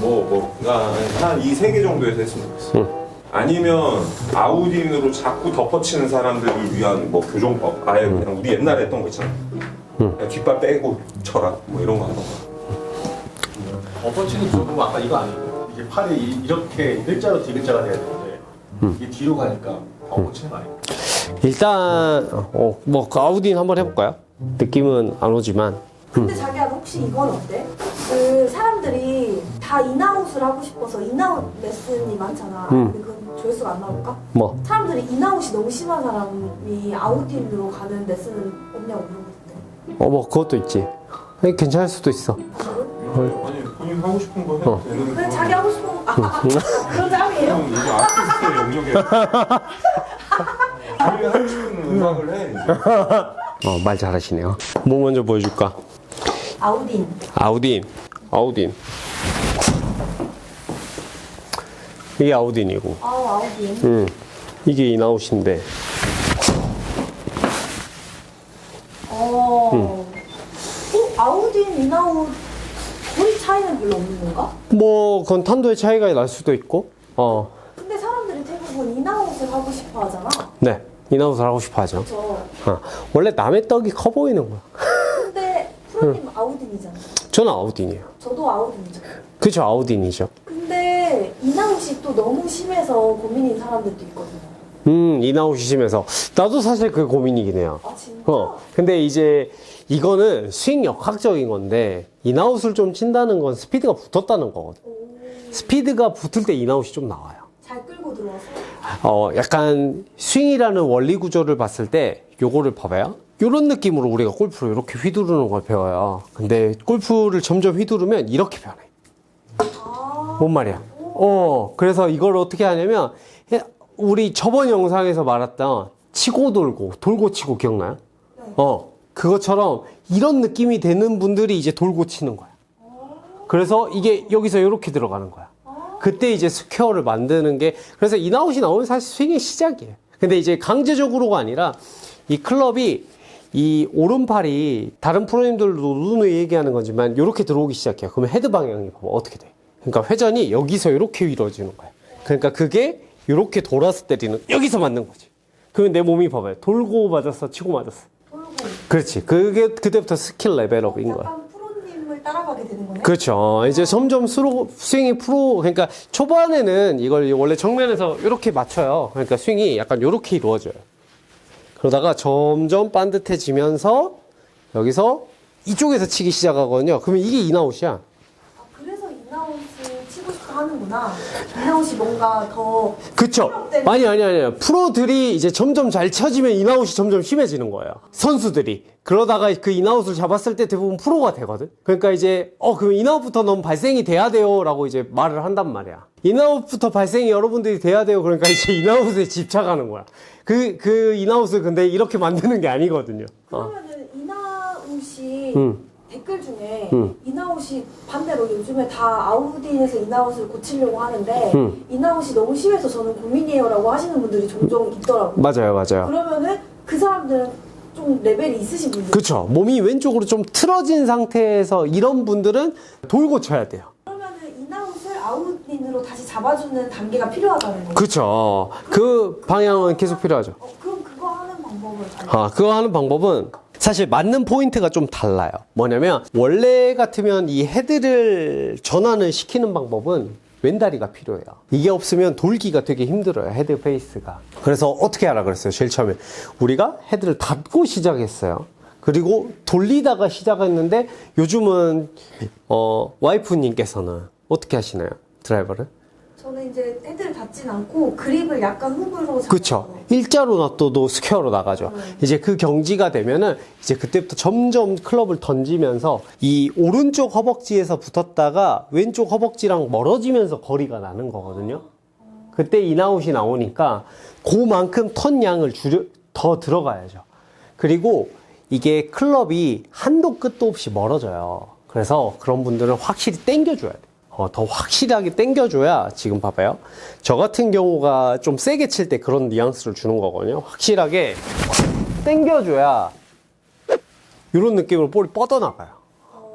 한 이 세 개 정도에서 했으면 좋겠어. 아니면 아우딘으로 자꾸 덮어치는 사람들을 위한 뭐 교정법. 아예 그냥 우리 옛날에 했던 거 있잖아. 그냥 뒷발 빼고 쳐라. 뭐 이런 거 하던가. 엎어치는 조금 아까 이거 아니고 이게 팔이 이렇게 일자로 D자가 돼야 되는데 이게 뒤로 가니까 엎어치는 거 아니에요? 일단 뭐 그 아우딘 한번 해볼까요? 느낌은 안 오지만 근데 자기야 혹시 이건 어때? 그 사람들이 다 인아웃을 하고 싶어서 인아웃 레슨이 많잖아. 근데 그건 조회수가 안 나올까? 뭐 사람들이 인아웃이 너무 심한 사람이 아웃인으로 가는 레슨은 없냐고 물어보던데. 뭐 그것도 있지. 괜찮을 수도 있어. 아니 본인 하고 싶은 거 해도 되는 그냥 자기 하고 싶은 거 그런 사람이에요? 형 이제 아티스트의 영역에 본인 하고 싶은 음악을 해 이제. 말 잘하시네요. 뭐 먼저 보여줄까? 아우딘. 아우딘. 이게 아우딘이고, 아우딘. 이게 인아웃인데. 아우딘, 인아웃 거의 차이는 별로 없는 건가? 뭐 그건 탄도의 차이가 날 수도 있고. 근데 사람들이 대부분 인아웃을 하고 싶어 하잖아. 네, 인아웃을 하고 싶어하죠. 그렇죠. 원래 남의 떡이 커 보이는 거야. 근데 프로님 아우딘이잖아. 저는 아우딘이에요. 저도 아우딘이죠. 그죠, 아우딘이죠. 근데 인아웃이 또 너무 심해서 고민인 사람들도 있거든요. 인아웃이 심해서 나도 사실 그게 고민이긴 해요. 아 진짜? 근데 이제 이거는 스윙 역학적인 건데 인아웃을 좀 친다는 건 스피드가 붙었다는 거거든. 스피드가 붙을 때 인아웃이 좀 나와요. 잘 끌고 들어와서? 약간 스윙이라는 원리 구조를 봤을 때 요거를 봐봐요. 요런 느낌으로 우리가 골프를 이렇게 휘두르는 걸 배워요. 근데 골프를 점점 휘두르면 이렇게 변해. 뭔 말이야? 그래서 이걸 어떻게 하냐면 우리 저번 영상에서 말했던 치고 돌고 돌고 치고 기억나요? 그것처럼 이런 느낌이 되는 분들이 이제 돌고 치는 거야. 그래서 이게 여기서 이렇게 들어가는 거야. 그때 이제 스퀘어를 만드는 게, 그래서 인아웃이 나오면 사실 스윙의 시작이에요. 근데 이제 강제적으로가 아니라 이 클럽이 이 오른팔이 다른 프로님들도 누누이 얘기하는 거지만 이렇게 들어오기 시작해요. 그러면 헤드 방향이 봐봐 어떻게 돼? 그러니까 회전이 여기서 이렇게 이루어지는 거야. 그러니까 그게 이렇게 돌아서 때리는, 여기서 맞는 거지. 그러면 내 몸이 봐봐요. 돌고 맞았어, 치고 맞았어. 돌고. 그렇지. 그게 그때부터 스킬 레벨업인 거야. 약간 프로님을 따라가게 되는 거네? 그렇죠. 이제 점점 스윙이 그러니까 초반에는 이걸 원래 정면에서 이렇게 맞춰요. 그러니까 스윙이 약간 이렇게 이루어져요. 그러다가 점점 반듯해지면서 여기서 이쪽에서 치기 시작하거든요. 그러면 이게 인아웃이야. 그래서 인아웃을 치고 싶어 하는구나. 인아웃이 뭔가 더. 그쵸? 아니. 프로들이 이제 점점 잘 쳐지면 인아웃이 점점 심해지는 거예요. 선수들이. 그러다가 그 인아웃을 잡았을 때 대부분 프로가 되거든? 그러니까 이제, 그럼 인아웃부터 넌 발생이 돼야 돼요. 라고 이제 말을 한단 말이야. 인아웃부터 발생이 여러분들이 돼야 돼요. 그러니까 이제 인아웃에 집착하는 거야. 그 인아웃을 근데 이렇게 만드는 게 아니거든요. 그러면은 인아웃이 댓글 중에 인아웃이 반대로 요즘에 다 아우딘에서 인아웃을 고치려고 하는데 인아웃이 너무 심해서 저는 고민이에요라고 하시는 분들이 종종 있더라고요. 맞아요. 그러면은 그 사람들은 좀 레벨이 있으신 분들. 그쵸. 몸이 왼쪽으로 좀 틀어진 상태에서 이런 분들은 돌고 쳐야 돼요. 그러면은 인아웃을 아우딘으로 다시 잡아주는 단계가 필요하다는 거예요. 그쵸. 그 방향은 계속 필요하죠. 그럼 그거 하는 방법을 알려주세요. 그거 하는 방법은 사실 맞는 포인트가 좀 달라요. 뭐냐면 원래 같으면 이 헤드를 전환을 시키는 방법은 왼다리가 필요해요. 이게 없으면 돌기가 되게 힘들어요. 헤드 페이스가. 그래서 어떻게 하라 그랬어요? 제일 처음에 우리가 헤드를 닫고 시작했어요. 그리고 돌리다가 시작했는데 요즘은 와이프님께서는 어떻게 하시나요? 드라이버를? 저는 이제 헤드를 닫진 않고 그립을 약간 훅으로 잡아요. 그쵸. 일자로 놔둬도 스퀘어로 나가죠. 이제 그 경지가 되면은 이제 그때부터 점점 클럽을 던지면서 이 오른쪽 허벅지에서 붙었다가 왼쪽 허벅지랑 멀어지면서 거리가 나는 거거든요. 그때 인아웃이 나오니까 그만큼 턴 양을 더 들어가야죠. 그리고 이게 클럽이 한도 끝도 없이 멀어져요. 그래서 그런 분들은 확실히 당겨줘야 돼요. 더 확실하게 당겨줘야, 지금 봐봐요. 저 같은 경우가 좀 세게 칠 때 그런 뉘앙스를 주는 거거든요. 확실하게 당겨줘야 이런 느낌으로 볼이 뻗어나가요.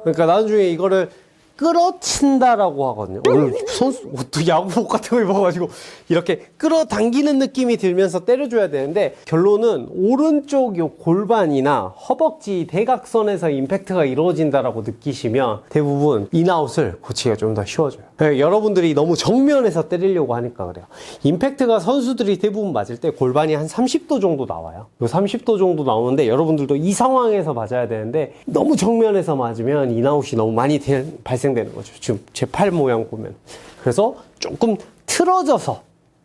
그러니까 나중에 이거를 끌어친다라고 하거든요. 오늘 선수 야구복 같은 거 입어가지고 이렇게 끌어당기는 느낌이 들면서 때려줘야 되는데, 결론은 오른쪽 요 골반이나 허벅지 대각선에서 임팩트가 이루어진다라고 느끼시면 대부분 인아웃을 고치기가 좀 더 쉬워져요. 여러분들이 너무 정면에서 때리려고 하니까 그래요. 임팩트가 선수들이 대부분 맞을 때 골반이 한 30도 정도 나와요. 요 30도 정도 나오는데 여러분들도 이 상황에서 맞아야 되는데, 너무 정면에서 맞으면 인아웃이 너무 많이 발생되는 거죠. 지금 제 팔 모양 보면. 그래서 조금 틀어져서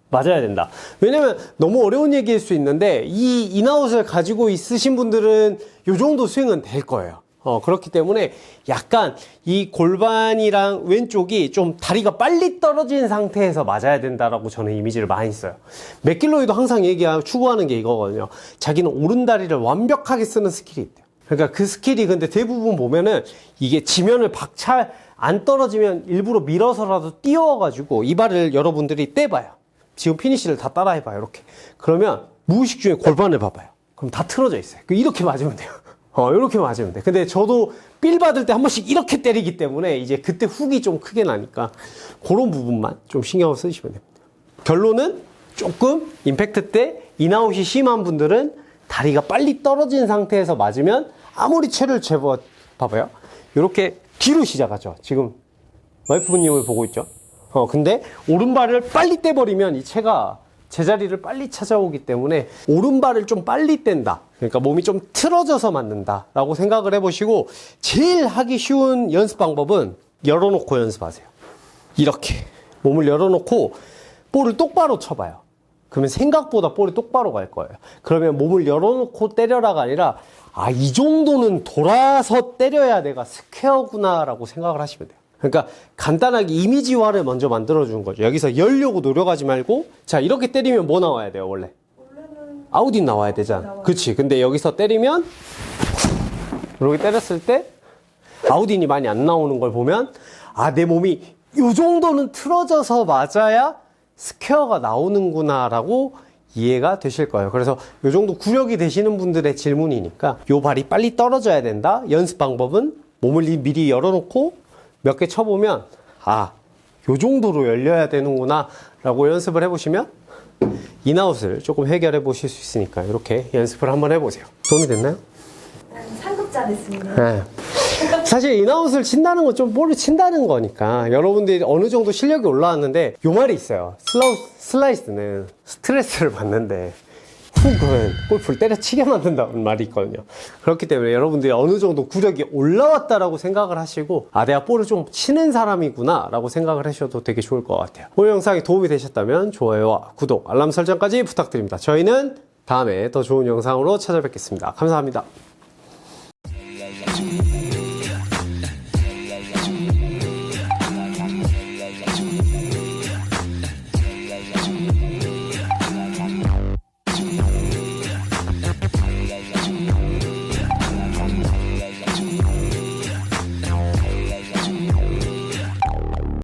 맞아야 된다. 왜냐면 너무 어려운 얘기일 수 있는데, 이 인아웃을 가지고 있으신 분들은 요 정도 스윙은 될 거예요. 그렇기 때문에 약간 이 골반이랑 왼쪽이 좀 다리가 빨리 떨어진 상태에서 맞아야 된다라고 저는 이미지를 많이 써요. 맥길로이도 항상 추구하는 게 이거거든요. 자기는 오른다리를 완벽하게 쓰는 스킬이 있대요. 그러니까 그 스킬이, 근데 대부분 보면은 이게 지면을 박차 안 떨어지면 일부러 밀어서라도 띄워가지고 이 발을 여러분들이 떼봐요. 지금 피니시를 다 따라해봐요. 이렇게. 그러면 무의식 중에 골반을 봐봐요. 그럼 다 틀어져 있어요. 이렇게 맞으면 돼요. 이렇게 맞으면 돼. 근데 저도 삘 받을 때 한 번씩 이렇게 때리기 때문에 이제 그때 훅이 좀 크게 나니까 그런 부분만 좀 신경을 쓰시면 됩니다. 결론은 조금 임팩트 때 인아웃이 심한 분들은 다리가 빨리 떨어진 상태에서 맞으면 아무리 채를 재봐 봐봐요. 이렇게 뒤로 시작하죠. 지금 와이프님을 보고 있죠. 근데 오른발을 빨리 떼버리면 이 채가 제자리를 빨리 찾아오기 때문에 오른발을 좀 빨리 뗀다. 그러니까 몸이 좀 틀어져서 맞는다 라고 생각을 해보시고, 제일 하기 쉬운 연습 방법은 열어놓고 연습하세요. 이렇게 몸을 열어놓고 볼을 똑바로 쳐봐요. 그러면 생각보다 볼이 똑바로 갈 거예요. 그러면 몸을 열어놓고 때려라가 아니라, 이 정도는 돌아서 때려야 내가 스퀘어구나 라고 생각을 하시면 돼요. 그러니까 간단하게 이미지화를 먼저 만들어주는 거죠. 여기서 열려고 노력하지 말고, 자, 이렇게 때리면 뭐 나와야 돼요, 원래? 원래는 아웃인 나와야 되잖아. 그치. 근데 여기서 때리면, 이렇게 때렸을 때, 아웃인이 많이 안 나오는 걸 보면, 내 몸이 이 정도는 틀어져서 맞아야 스퀘어가 나오는구나 라고 이해가 되실 거예요. 그래서 이 정도 구력이 되시는 분들의 질문이니까, 요 발이 빨리 떨어져야 된다. 연습 방법은 몸을 미리 열어놓고 몇 개 쳐보면, 요 정도로 열려야 되는구나 라고 연습을 해보시면 인아웃을 조금 해결해 보실 수 있으니까 이렇게 연습을 한번 해보세요. 도움이 됐나요? 상급자 됐습니다. 네. 사실 인아웃을 친다는 건 좀 볼을 친다는 거니까 여러분들이 어느 정도 실력이 올라왔는데, 요 말이 있어요. 슬라이스는 스트레스를 받는데 훅은 골프를 때려치게 만든다는 말이 있거든요. 그렇기 때문에 여러분들이 어느 정도 구력이 올라왔다라고 생각을 하시고, 내가 볼을 좀 치는 사람이구나 라고 생각을 하셔도 되게 좋을 것 같아요. 오늘 영상이 도움이 되셨다면 좋아요와 구독, 알람 설정까지 부탁드립니다. 저희는 다음에 더 좋은 영상으로 찾아뵙겠습니다. 감사합니다.